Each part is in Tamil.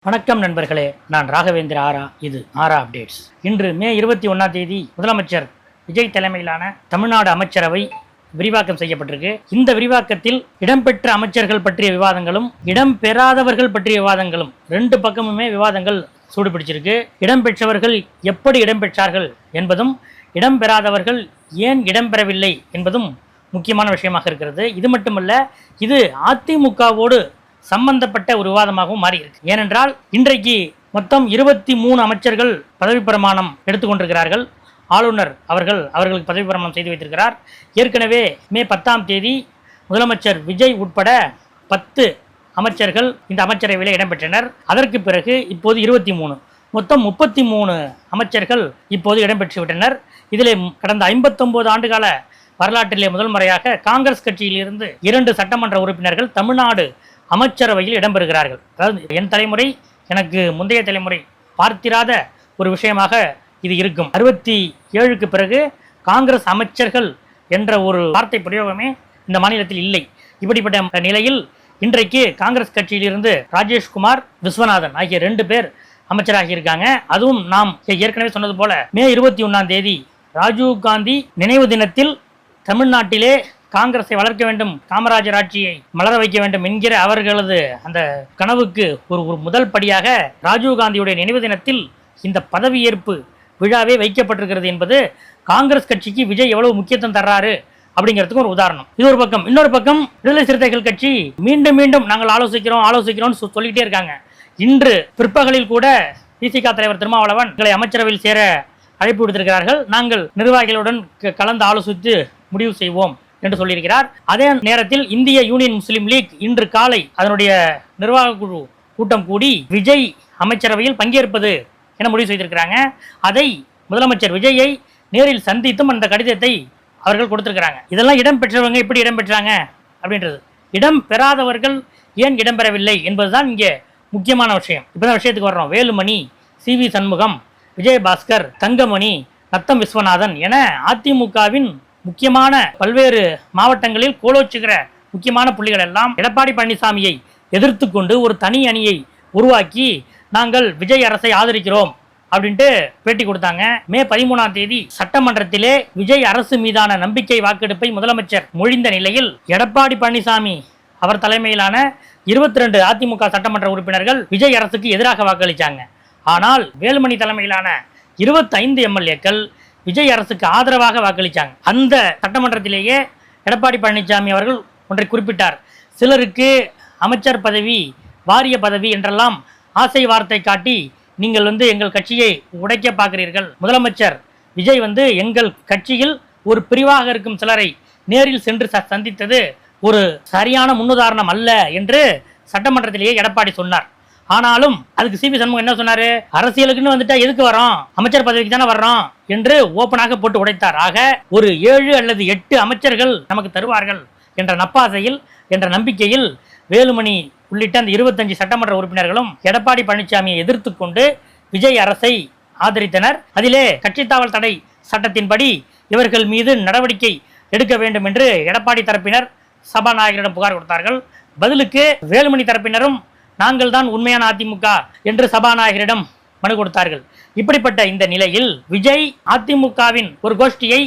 வணக்கம் நண்பர்களே, நான் ராகவேந்திர ஆரா. இது ஆரா அப்டேட்ஸ். இன்று மே 21 முதலமைச்சர் விஜய் தலைமையிலான தமிழ்நாடு அமைச்சரவை விரிவாக்கம் செய்யப்பட்டிருக்கு. இந்த விரிவாக்கத்தில் இடம்பெற்ற அமைச்சர்கள் பற்றிய விவாதங்களும் இடம்பெறாதவர்கள் பற்றிய விவாதங்களும் ரெண்டு பக்கமுமே விவாதங்கள் சூடுபிடிச்சிருக்கு. இடம்பெற்றவர்கள் எப்படி இடம்பெற்றார்கள் என்பதும் இடம்பெறாதவர்கள் ஏன் இடம்பெறவில்லை என்பதும் முக்கியமான விஷயமாக இருக்கிறது. இது மட்டுமல்ல, இது அதிமுகவோடு சம்பந்தப்பட்ட ஒரு விவாதமாகவும் மாறி இருக்கு. ஏனென்றால் இன்றைக்கு மொத்தம் 23 அமைச்சர்கள் பதவி பிரமாணம் எடுத்துக்கொண்டிருக்கிறார்கள். ஆளுநர் அவர்களுக்கு பதவி பிரமாணம் செய்து வைத்திருக்கிறார். ஏற்கனவே மே 10 முதலமைச்சர் விஜய் உட்பட 10 அமைச்சர்கள் இந்த அமைச்சரவையில் இடம்பெற்றனர். அதற்கு பிறகு இப்போது 23 மொத்தம் 33 அமைச்சர்கள் இப்போது இடம்பெற்றுவிட்டனர். இதில் கடந்த 59 ஆண்டுகால வரலாற்றிலே முதல் முறையாக காங்கிரஸ் கட்சியிலிருந்து 2 சட்டமன்ற உறுப்பினர்கள் தமிழ்நாடு அமைச்சரவையில் இடம்பெறுகிறார்கள். அதாவது என் தலைமுறை, எனக்கு முந்தைய தலைமுறை பார்த்திராத ஒரு விஷயமாக இது இருக்கும். 67க்கு பிறகு காங்கிரஸ் அமைச்சர்கள் என்ற ஒரு வார்த்தை பிரயோகமே இந்த மாநிலத்தில் இல்லை. இப்படிப்பட்ட நிலையில் இன்றைக்கு காங்கிரஸ் கட்சியிலிருந்து ராஜேஷ்குமார், விஸ்வநாதன் ஆகிய 2 பேர் அமைச்சராகி இருக்காங்க. அதுவும் நாம் ஏற்கனவே சொன்னது போல மே 21 ராஜீவ்காந்தி நினைவு தினத்தில் தமிழ்நாட்டிலே காங்கிரஸை வளர்க்க வேண்டும், காமராஜர் ஆட்சியை மலர வைக்க வேண்டும் என்கிற அவர்களது அந்த கனவுக்கு ஒரு முதல் படியாக ராஜீவ்காந்தியுடைய நினைவு தினத்தில் இந்த பதவியேற்பு விழாவே வைக்கப்பட்டிருக்கிறது என்பது காங்கிரஸ் கட்சிக்கு விஜய் எவ்வளவு முக்கியத்துவம் தர்றாரு அப்படிங்கிறதுக்கு ஒரு உதாரணம். இது ஒரு பக்கம். இன்னொரு பக்கம் விடுதலை சிறுத்தைகள் கட்சி மீண்டும் மீண்டும் நாங்கள் ஆலோசிக்கிறோம் சொல்லிக்கிட்டே இருக்காங்க. இன்று பிற்பகலில் கூட திமுக தலைவர் திருமாவளவன் எங்களை அமைச்சரவையில் சேர அழைப்பு விடுத்திருக்கிறார்கள். நாங்கள் நிர்வாகிகளுடன் கலந்து ஆலோசித்து முடிவு செய்வோம் என்று சொல்லியிருக்கிறார். அதே நேரத்தில் இந்திய யூனியன் முஸ்லீம் லீக் இன்று காலை அதனுடைய நிர்வாக குழு கூட்டம் கூடி விஜய் அமைச்சரவையில் பங்கேற்பது என முடிவு செய்திருக்கிறாங்க. அதை முதலமைச்சர் விஜயை நேரில் சந்தித்தும் அந்த கடிதத்தை அவர்கள் கொடுத்திருக்கிறாங்க. இதெல்லாம் இடம்பெற்றவங்க எப்படி இடம்பெற்றாங்க அப்படின்றது, இடம் பெறாதவர்கள் ஏன் இடம்பெறவில்லை என்பதுதான் இங்கே முக்கியமான விஷயம். இப்போதான் விஷயத்துக்கு வர்றோம். வேலுமணி, CV சண்முகம், விஜயபாஸ்கர், தங்கமணி, நத்தம் விஸ்வநாதன் என அதிமுகவின் முக்கியமான பல்வேறு மாவட்டங்களில் கோலோச்சுகிற முக்கியமான புள்ளிகள் எல்லாம் எடப்பாடி பழனிசாமியை எதிர்த்து கொண்டு ஒரு தனி அணியை உருவாக்கி நாங்கள் விஜய் அரசை ஆதரிக்கிறோம் அப்படின்ட்டு பேட்டி கொடுத்தாங்க. மே 13 சட்டமன்றத்திலே விஜய் அரசு மீதான நம்பிக்கை வாக்கெடுப்பை முதலமைச்சர் மொழிந்த நிலையில் எடப்பாடி பழனிசாமி அவர் தலைமையிலான 22 அதிமுக சட்டமன்ற உறுப்பினர்கள் விஜய் அரசுக்கு எதிராக வாக்களித்தாங்க. ஆனால் வேலுமணி தலைமையிலான 25 MLAக்கள் விஜய் அரசுக்கு ஆதரவாக வாக்களித்தாங்க. அந்த சட்டமன்றத்திலேயே எடப்பாடி பழனிசாமி அவர்கள் ஒன்றை குறிப்பிட்டார். சிலருக்கு அமைச்சர் பதவி, வாரிய பதவி என்றெல்லாம் ஆசை வார்த்தை காட்டி நீங்கள் எங்கள் கட்சியை உடைக்க பார்க்கிறீர்கள். முதலமைச்சர் விஜய் எங்கள் கட்சியில் ஒரு பிரிவாக இருக்கும் சிலரை நேரில் சென்று சந்தித்தது ஒரு சரியான முன்னுதாரணம் அல்ல என்று சட்டமன்றத்திலேயே எடப்பாடி சொன்னார். ஆனாலும் அதுக்கு CV சண்முகம் என்ன சொன்னாரு, அரசியலுக்குன்னு வந்துட்டா எதுக்கு வரோம், அமைச்சர் பதவிக்கு தானே வர்றோம் என்று ஓப்பனாக போட்டு உடைத்தார். ஆக ஒரு 7 அல்லது 8 அமைச்சர்கள் நமக்கு தருவார்கள் என்ற நப்பாசையில், என்ற நம்பிக்கையில் வேலுமணி உள்ளிட்ட அந்த 25 சட்டமன்ற உறுப்பினர்களும் எடப்பாடி பழனிசாமியை எதிர்த்து கொண்டு விஜய் அரசை ஆதரித்தனர். அதிலே கட்சித்தாவல் தடை சட்டத்தின்படி இவர்கள் மீது நடவடிக்கை எடுக்க வேண்டும் என்று எடப்பாடி தரப்பினர் சபாநாயகரிடம் புகார் கொடுத்தார்கள். பதிலுக்கு வேலுமணி தரப்பினரும் நாங்கள் தான் உண்மையான அதிமுக என்று சபாநாயகரிடம் மனு கொடுத்தார்கள். இப்படிப்பட்ட இந்த நிலையில் விஜய் அதிமுகவின் ஒரு கோஷ்டியை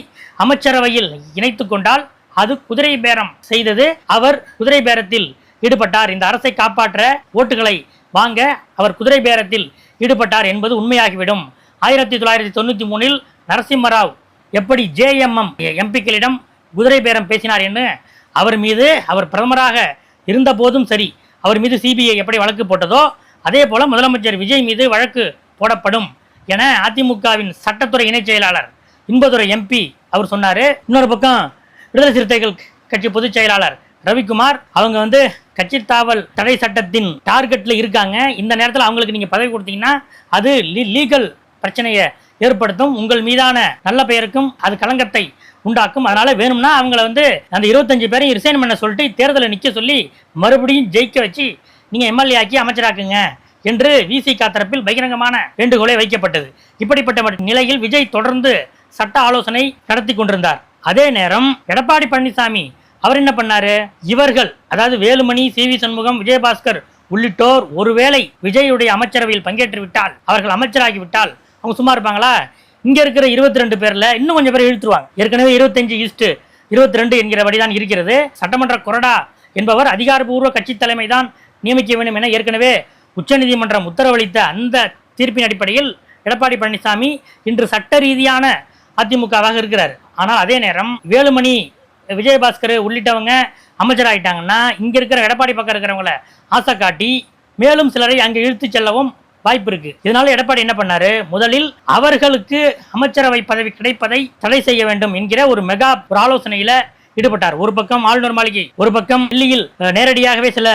அமைச்சரவையில் இணைத்து கொண்டால் அது குதிரை பேரம் செய்தது. அவர் குதிரை பேரத்தில் ஈடுபட்டார். இந்த அரசை காப்பாற்ற ஓட்டுகளை வாங்க அவர் குதிரை பேரத்தில் ஈடுபட்டார் என்பது உண்மையாகிவிடும். 1993 நரசிம்மராவ் எப்படி JMM MPக்களிடம் குதிரை பேரம் பேசினார் என்று அவர் மீது, அவர் பிரதமராக இருந்த போதும் சரி, அவர் மீது CBI எப்படி வழக்கு போட்டதோ அதே போல முதலமைச்சர் விஜய் மீது வழக்கு போடப்படும் என அதிமுகவின் சட்டத்துறை இணைச் செயலாளர் இன்பதுரை MP அவர் சொன்னார். இன்னொரு பக்கம் விடுதலை சிறுத்தைகள் கட்சி பொதுச் செயலாளர் ரவிக்குமார் அவங்க கட்சி தாவல் தடை சட்டத்தின் டார்கெட்டில் இருக்காங்க. இந்த நேரத்தில் அவங்களுக்கு நீங்கள் பதவி கொடுத்தீங்கன்னா அது லீகல் பிரச்சனையை ஏற்படுத்தும், உங்கள் மீதான நல்ல பெயருக்கும் அது களங்கத்தை உண்டாக்கும். அதனால வேணும்னா அவங்கள அந்த 25 பேரையும் ரிசைன் பண்ண சொல்லிட்டு தேர்தலை நிற்க சொல்லி மறுபடியும் ஜெயிக்க வச்சு நீங்கள் MLA ஆக்கி அமைச்சராக்குங்க என்று VCK தரப்பில் பகிரங்கமான வேண்டுகோளை வைக்கப்பட்டது. இப்படிப்பட்ட நிலையில் விஜய் தொடர்ந்து சட்ட ஆலோசனை நடத்தி கொண்டிருந்தார். அதே நேரம் எடப்பாடி பழனிசாமி அவர் என்ன பண்ணாரு, இவர்கள் அதாவது வேலுமணி, CV சண்முகம், விஜயபாஸ்கர் உள்ளிட்டோர் ஒருவேளை விஜயுடைய அமைச்சரவையில் பங்கேற்று விட்டால், அவர்கள் அமைச்சராகிவிட்டால் அவங்க சும்மா இருப்பாங்களா? இங்க இருக்கிற 22 பேர்ல இன்னும் கொஞ்சம் பேர் இழுத்துருவாங்க. ஏற்கனவே 25:22 என்கிறபடிதான் இருக்கிறது. சட்டமன்ற கொறடா என்பவர் அதிகாரப்பூர்வ கட்சி தலைமை தான் நியமிக்க வேண்டும் என ஏற்கனவே உச்சநீதிமன்றம் உத்தரவளித்த அந்த தீர்ப்பின் அடிப்படையில் எடப்பாடி பழனிசாமி இன்று சட்ட ரீதியான அதிமுகவாக இருக்கிறார். ஆனால் அதே நேரம் வேலுமணி, விஜயபாஸ்கர் உள்ளிட்டவங்க அமைச்சராயிட்டாங்கன்னா இங்க இருக்கிற எடப்பாடி பக்கம் இருக்கிறவங்களை ஆசை காட்டி மேலும் சிலரை அங்கே இழுத்து செல்லவும் வாய்ப்பு இருக்கு. இதனால எடப்பாடி என்ன பண்ணாரு, முதலில் அவர்களுக்கு அமைச்சரவை பதவி கிடைப்பதை தடை செய்ய வேண்டும் என்கிற ஒரு ஆலோசனையில ஈடுபட்டார். ஒரு பக்கம் ஆளுநர் மாளிகை, ஒரு பக்கம் டெல்லியில் நேரடியாகவே சில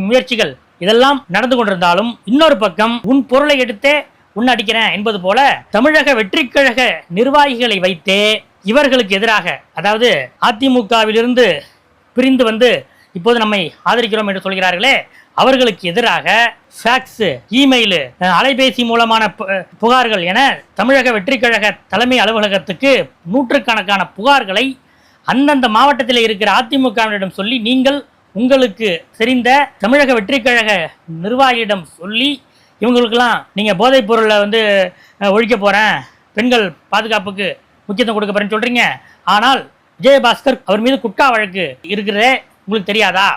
முயற்சிகள் இதெல்லாம் நடந்து கொண்டிருந்தாலும், இன்னொரு பக்கம் உன் பொருளை எடுத்தே உன் அடிக்கிறேன் என்பது போல தமிழக வெற்றிக் கழக நிர்வாகிகளை வைத்தே இவர்களுக்கு எதிராக, அதாவது அதிமுகவிலிருந்து பிரிந்து வந்து இப்போது நம்மை ஆதரிக்கிறோம் என்று சொல்கிறார்களே, அவர்களுக்கு எதிராக ஃபேக்ஸ், இமெயில், அலைபேசி மூலமான புகார்கள் என தமிழக வெற்றிக் கழக தலைமை அலுவலகத்துக்கு நூற்றுக்கணக்கான புகார்களை அந்தந்த மாவட்டத்தில் இருக்கிற அதிமுகவினரிடம் சொல்லி, நீங்கள் உங்களுக்கு தெரிந்த தமிழக வெற்றிக் கழக நிர்வாகியிடம் சொல்லி, இவங்களுக்கெல்லாம் நீங்கள் போதைப் பொருளை ஒழிக்க போகிறேன், பெண்கள் பாதுகாப்புக்கு முக்கியத்துவம் கொடுக்க போறேன்னு சொல்றீங்க, ஆனால் விஜயபாஸ்கர் அவர் மீது குட்கா வழக்கு இருக்கிறதே உங்களுக்கு தெரியாதா?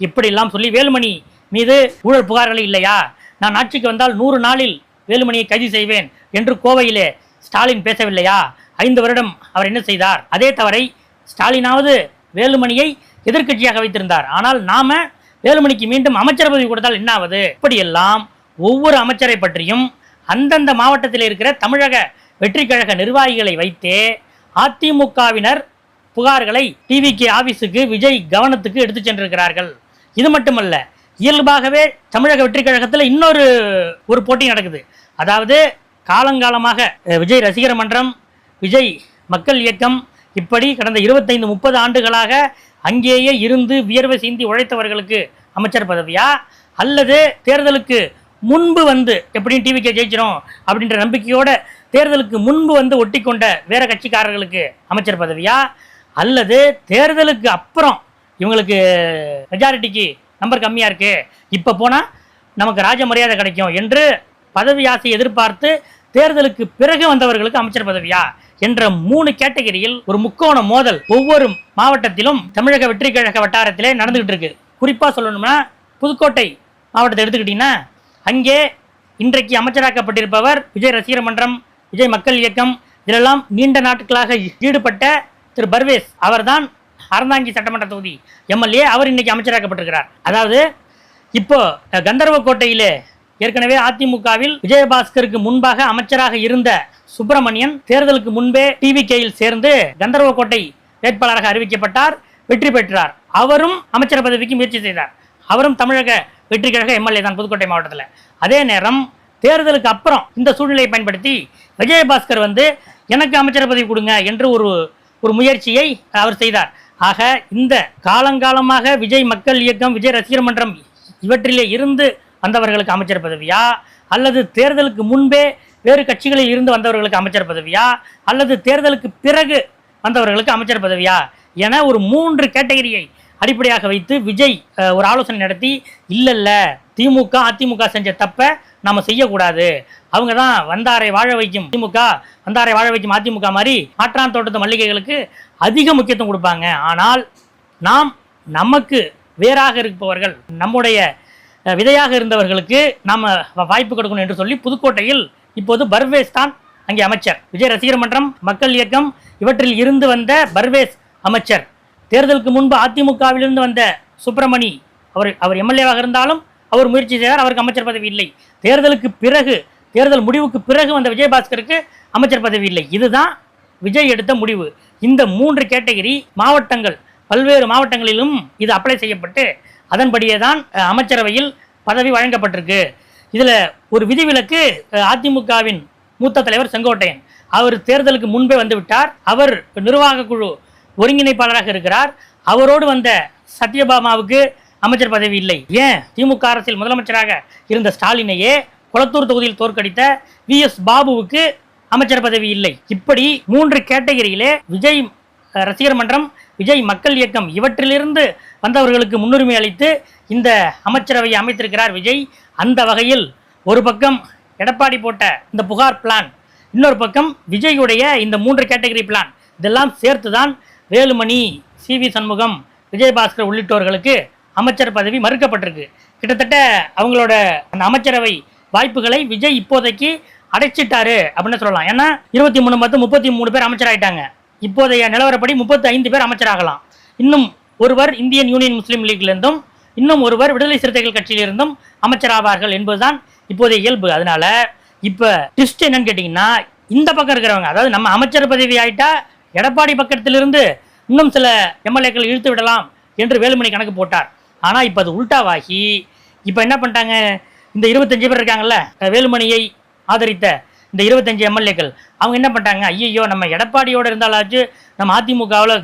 இப்படி எல்லாம் சொல்லி வேலுமணி மீது ஊழல் புகார்கள் இல்லையா, நான் ஆட்சிக்கு வந்தால் 100 நாளில் வேலுமணியை கைது செய்வேன் என்று கோவையிலே ஸ்டாலின் பேசவில்லையா? 5 வருடம் அவர் என்ன செய்தார்? அதே தவறை ஸ்டாலினாவது வேலுமணியை எதிர்க்கட்சியாக வைத்திருந்தார். ஆனால் நாம வேலுமணிக்கு மீண்டும் அமைச்சர் பதவி கொடுத்தால் என்ன ஆவது? இப்படியெல்லாம் ஒவ்வொரு அமைச்சரை பற்றியும் அந்தந்த மாவட்டத்தில் இருக்கிற தமிழக வெற்றிக் கழக நிர்வாகிகளை வைத்தே அதிமுகவினர் புகார்களை டிவிகே ஆபீஸுக்கு, விஜய் கவனத்துக்கு எடுத்து சென்றிருக்கிறார்கள். இது மட்டுமல்ல, இயல்பாகவே தமிழக வெற்றிக் கழகத்தில் இன்னொரு போட்டி நடக்குது. அதாவது காலங்காலமாக விஜய் ரசிகர் மன்றம், விஜய் மக்கள் இயக்கம், இப்படி கடந்த 25-30 ஆண்டுகளாக அங்கேயே இருந்து வியர்வை சிந்தி உழைத்தவர்களுக்கு அமைச்சர் பதவியா, அல்லது தேர்தலுக்கு முன்பு எப்படியும் டிவிகே ஜெயிச்சிடும் அப்படின்ற நம்பிக்கையோட தேர்தலுக்கு முன்பு ஒட்டி கொண்ட வேற கட்சிக்காரர்களுக்கு அமைச்சர் பதவியா, அல்லது தேர்தலுக்கு அப்புறம் இவங்களுக்கு மெஜாரிட்டிக்கு நம்பர் கம்மியா இருக்கு, இப்ப போனா நமக்கு ராஜ மரியாதை கிடைக்கும் என்று பதவி ஆசை எதிர்பார்த்து தேர்தலுக்கு பிறகு வந்தவர்களுக்கு அமைச்சர் பதவியா என்ற 3 கேட்டகரியில் ஒரு முக்கோண மோதல் ஒவ்வொரு மாவட்டத்திலும் தமிழக வெற்றிக் கழக வட்டாரத்திலே நடந்துகிட்டு இருக்கு. குறிப்பா சொல்லணும்னா புதுக்கோட்டை மாவட்டத்தை எடுத்துக்கிட்டீங்கன்னா, அங்கே இன்றைக்கு அமைச்சராக்கப்பட்டிருப்பவர் விஜய் ரசிகர் மன்றம், விஜய் மக்கள் இயக்கம், இதெல்லாம் நீண்ட நாட்களாக ஈடுபட்ட திரு பர்வேஸ் அவர்தான் அறந்தாங்கி சட்டமன்ற தொகுதி எம்எல்ஏ. அவர் இன்னைக்கு அமைச்சராக்கப்பட்டிருக்கிறார். அதாவது இப்போ கந்தர்வக்கோட்டையிலே ஏற்கனவே அதிமுகவில் விஜயபாஸ்கருக்கு முன்பாக அமைச்சராக இருந்த சுப்பிரமணியன் தேர்தலுக்கு முன்பே டிவிகேயில் சேர்ந்து கந்தர்வக்கோட்டை வேட்பாளராக அறிவிக்கப்பட்டார், வெற்றி பெற்றார். அவரும் அமைச்சர் பதவிக்கு முயற்சி செய்தார். அவரும் தமிழக வெற்றிக் கழக எம்எல்ஏ தான் புதுக்கோட்டை மாவட்டத்தில். அதே நேரம் தேர்தலுக்கு அப்புறம் இந்த சூழ்நிலையை பயன்படுத்தி விஜயபாஸ்கர் எனக்கு அமைச்சர் பதவி கொடுங்க என்று ஒரு முயற்சியை அவர் செய்தார். ஆக இந்த காலங்காலமாக விஜய் மக்கள் இயக்கம், விஜய் ரசிகர் மன்றம் இவற்றிலே இருந்து வந்தவர்களுக்கு அமைச்சர் பதவியா, அல்லது தேர்தலுக்கு முன்பே வேறு கட்சிகளில் இருந்து வந்தவர்களுக்கு அமைச்சர் பதவியா, அல்லது தேர்தலுக்கு பிறகு வந்தவர்களுக்கு அமைச்சர் பதவியா என ஒரு 3 கேட்டகரியை அடிப்படையாக வைத்து விஜய் ஒரு ஆலோசனை நடத்தி, இல்ல திமுக அதிமுக செஞ்ச தப்ப நாம செய்யக்கூடாது, அவங்க தான் வந்தாரை வாழ வைக்கும் திமுக, வந்தாரை வாழ வைக்கும் அதிமுக மாதிரி மாற்றான் தோட்டத்து மல்லிகைகளுக்கு அதிக முக்கியத்துவம் கொடுப்பாங்க, ஆனால் நாம் நமக்கு வேறாக இருப்பவர்கள், நம்முடைய விதையாக இருந்தவர்களுக்கு நாம வாய்ப்பு கொடுக்கணும் என்று சொல்லி புதுக்கோட்டையில் இப்போது பர்வேஸ் தான் அங்கே அமைச்சர். விஜய் ரசிகர் மன்றம், மக்கள் இயக்கம் இவற்றில் இருந்து வந்த பர்வேஸ் அமைச்சர். தேர்தலுக்கு முன்பு அதிமுகவிலிருந்து வந்த சுப்பிரமணி அவர் எம்எல்ஏவாக இருந்தாலும் அவர் முயற்சி செய்தார், அவருக்கு அமைச்சர் பதவி இல்லை. தேர்தலுக்கு பிறகு, தேர்தல் முடிவுக்கு பிறகு வந்த விஜயபாஸ்கருக்கு அமைச்சர் பதவி இல்லை. இதுதான் விஜய் எடுத்த முடிவு. இந்த 3 கேட்டகரி மாவட்டங்கள், பல்வேறு மாவட்டங்களிலும் இது அப்ளை செய்யப்பட்டு அதன்படியே தான் அமைச்சரவையில் பதவி வழங்கப்பட்டிருக்கு. இதில் ஒரு விதிவிலக்கு, அதிமுகவின் மூத்த தலைவர் செங்கோட்டையன் அவர் தேர்தலுக்கு முன்பே வந்துவிட்டார். அவர் நிர்வாக குழு ஒருங்கிணைப்பாளராக இருக்கிறார். அவரோடு வந்த சத்யபாமாவுக்கு அமைச்சர் பதவி இல்லை. ஏன் திமுக அரசில் முதலமைச்சராக இருந்த ஸ்டாலினையே கொளத்தூர் தொகுதியில் தோற்கடித்த VS பாபுவுக்கு அமைச்சர் பதவி இல்லை. இப்படி 3 கேட்டகரியிலே விஜய் ரசிகர் மன்றம், விஜய் மக்கள் இயக்கம் இவற்றிலிருந்து வந்தவர்களுக்கு முன்னுரிமை அளித்து இந்த அமைச்சரவையை அமைத்திருக்கிறார் விஜய். அந்த வகையில் ஒரு பக்கம் எடப்பாடி போட்ட இந்த புகார் பிளான், இன்னொரு பக்கம் விஜயுடைய இந்த 3 கேட்டகரி பிளான், இதெல்லாம் சேர்த்து தான் வேலுமணி, CV சண்முகம், விஜயபாஸ்கர் உள்ளிட்டோர்களுக்கு அமைச்சர் பதவி மறுக்கப்பட்டிருக்கு. கிட்டத்தட்ட அவங்களோட அந்த அமைச்சரவை வாய்ப்புகளை விஜய் இப்போதைக்கு அடைச்சிட்டாரு அப்படின்னு சொல்லலாம். ஏன்னா 23 மொத்தம் 33 பேர் அமைச்சராயிட்டாங்க. இப்போதைய நிலவரப்படி 35 பேர் அமைச்சராகலாம். இன்னும் ஒருவர் இந்தியன் யூனியன் முஸ்லீம் லீக்லேருந்தும், இன்னும் ஒருவர் விடுதலை சிறுத்தைகள் கட்சியிலிருந்தும் அமைச்சராவார்கள் என்பதுதான் இப்போதைய இயல்பு. அதனால இப்போ ட்விஸ்ட் என்னன்னு கேட்டிங்கன்னா, இந்த பக்கம் இருக்கிறவங்க, அதாவது நம்ம அமைச்சர் பதவி ஆயிட்டா எடப்பாடி பக்கத்திலிருந்து இன்னும் சில எம்எல்ஏக்கள் இழுத்து விடலாம் என்று வேலுமணி கணக்கு போட்டார். ஆனால் இப்போ அது உல்டாவாகி இப்போ என்ன பண்ணிட்டாங்க, இந்த 25 பேர் இருக்காங்கல்ல, வேலுமணியை ஆதரித்த இந்த 25 எம்எல்ஏக்கள், அவங்க என்ன பண்ணிட்டாங்க, ஐயோ நம்ம எடப்பாடியோடு இருந்தாலாச்சு நம்ம அதிமுகவில்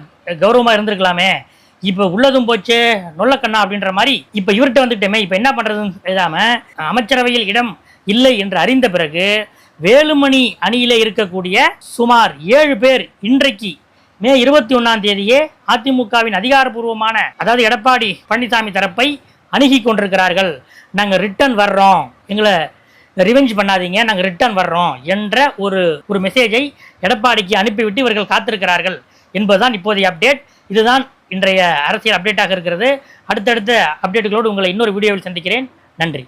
கௌரவமாக இருந்திருக்கலாமே, இப்போ உள்ளதும் போச்சு நொல்லக்கண்ணா அப்படின்ற மாதிரி இப்போ இவர்கிட்ட வந்துட்டோமே, இப்போ என்ன பண்ணுறதுன்னு தெரியாமல் அமைச்சரவையில் இடம் இல்லை என்று அறிந்த பிறகு வேலுமணி அணியிலே இருக்கக்கூடிய சுமார் 7 பேர் இன்றைக்கு மே 21ஆம் தேதியே அதிமுகவின் அதிகாரப்பூர்வமான, அதாவது எடப்பாடி பழனிசாமி தரப்பை அணுகி கொண்டிருக்கிறார்கள். நாங்கள் ரிட்டர்ன் வர்றோம், எங்களை ரிவெஞ்ச் பண்ணாதீங்க, நாங்கள் ரிட்டர்ன் வர்றோம் என்ற ஒரு மெசேஜை எடப்பாடிக்கு அனுப்பிவிட்டு இவர்கள் காத்திருக்கிறார்கள் என்பதுதான் இப்போதைய அப்டேட். இதுதான் இன்றைய அரசியல் அப்டேட்டாக இருக்கிறது. அடுத்தடுத்த அப்டேட்டுகளோடு உங்களை இன்னொரு வீடியோவில் சந்திக்கிறேன். நன்றி.